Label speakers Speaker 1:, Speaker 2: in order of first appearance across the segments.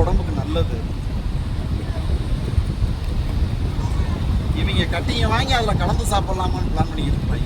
Speaker 1: உடம்புக்கு நல்லது. இவங்க கட்டிங்க வாங்கி அதில் கலந்து சாப்பிடலாமான்னு பிளான் பண்ணிக்கிட்டு இருப்பாங்க.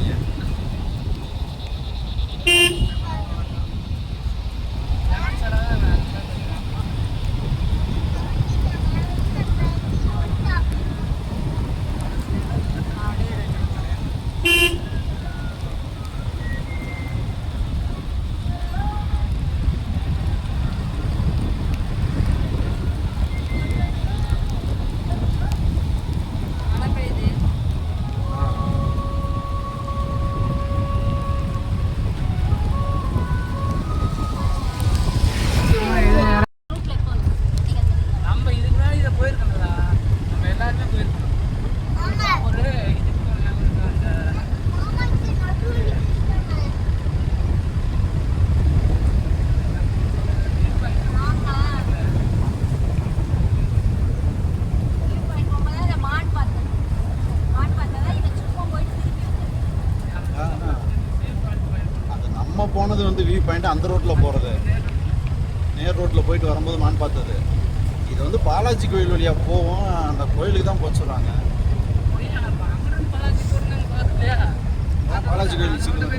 Speaker 1: போனது வந்து வியூ பாயிண்ட் அந்த ரோட்டில் போகிறது, நேர் ரோட்டில் போயிட்டு வரும்போது மான் பார்த்தது. இது வந்து பாலாஜி கோயில் வழியாக போவோம், அந்த கோயிலுக்கு தான் போக சொல்கிறாங்க. பாலாஜி கோயில் சீக்கிரம்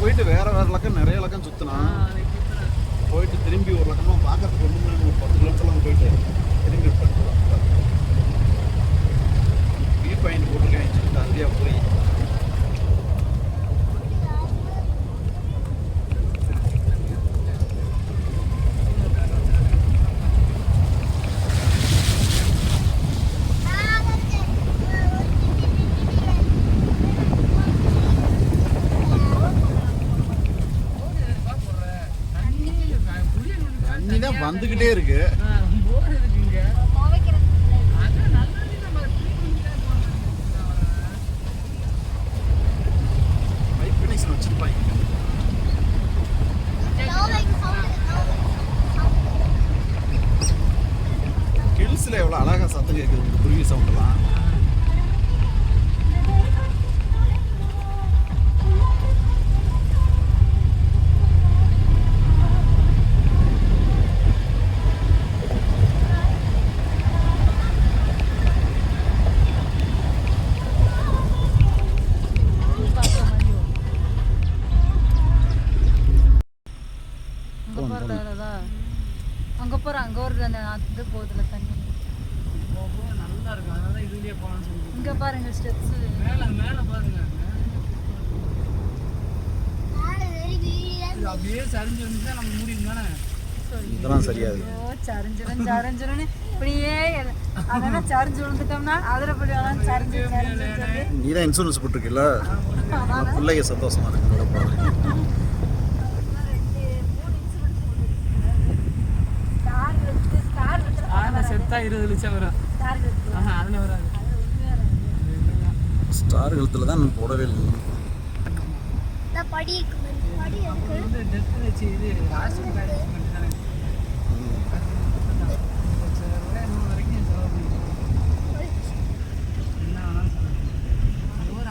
Speaker 1: போயிட்டு வேற லக்கம் நிறைய லக்கம் சுத்தினா போயிட்டு திரும்பி ஒரு லக்கமா பார்க்கறதுக்கு ஒன்று 10 கிலோமீட்டர்லாம் போயிட்டு திரும்பி வியூ பாயிண்ட் போட்டுருக்கேன் அங்கேயா போய் வந்துகிட்டே இருக்கு. கில்ஸ்ல எவ்வளவு அழகா சத்தம் கேட்குது, குருவி சவுண்ட்லாம்.
Speaker 2: அங்கே போகிறோம், அங்கே ஒரு இது போகுதுல தண்ணி நல்லா இருக்கும், அதனால தான் இதுலேயே போகலான்னு சொல்லுங்கள். இங்கே பாருங்க ஸ்டெப்ஸ் மேலே மேலே பாருங்க, அப்படியே சரிஞ்சு வந்து நம்ம முடியும் தானே.
Speaker 1: இதெல்லாம் சரியாது,
Speaker 2: சரிஞ்சிரும் இப்படியே அதெல்லாம் சரிஞ்சு விழுந்துட்டோம்னா அதில் போய் சரிஞ்சு
Speaker 1: நீ தான் இன்சூரன்ஸ் போட்டிருக்கல, பிள்ளைங்க சந்தோஷமா இருக்கு.
Speaker 2: செத்தா 20 லட்சம் வரும், அதில் வராது.
Speaker 1: ஸ்டார் ஹெல்த்தில் தான் போடவே இல்லை.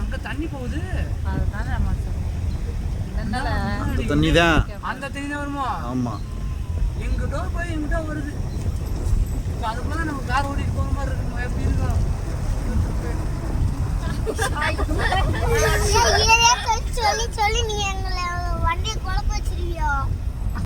Speaker 2: அங்கே தண்ணி போகுது,
Speaker 1: அந்த தண்ணி தான்
Speaker 2: வருமா?
Speaker 1: ஆமாம்,
Speaker 2: எங்கிட்ட போய் எங்கிட்ட வருது. அதுக்குள்ள தான் நம்ம கார் ஓட்டிட்டு போகிற மாதிரி இருக்கும். எப்படி இருக்கும்?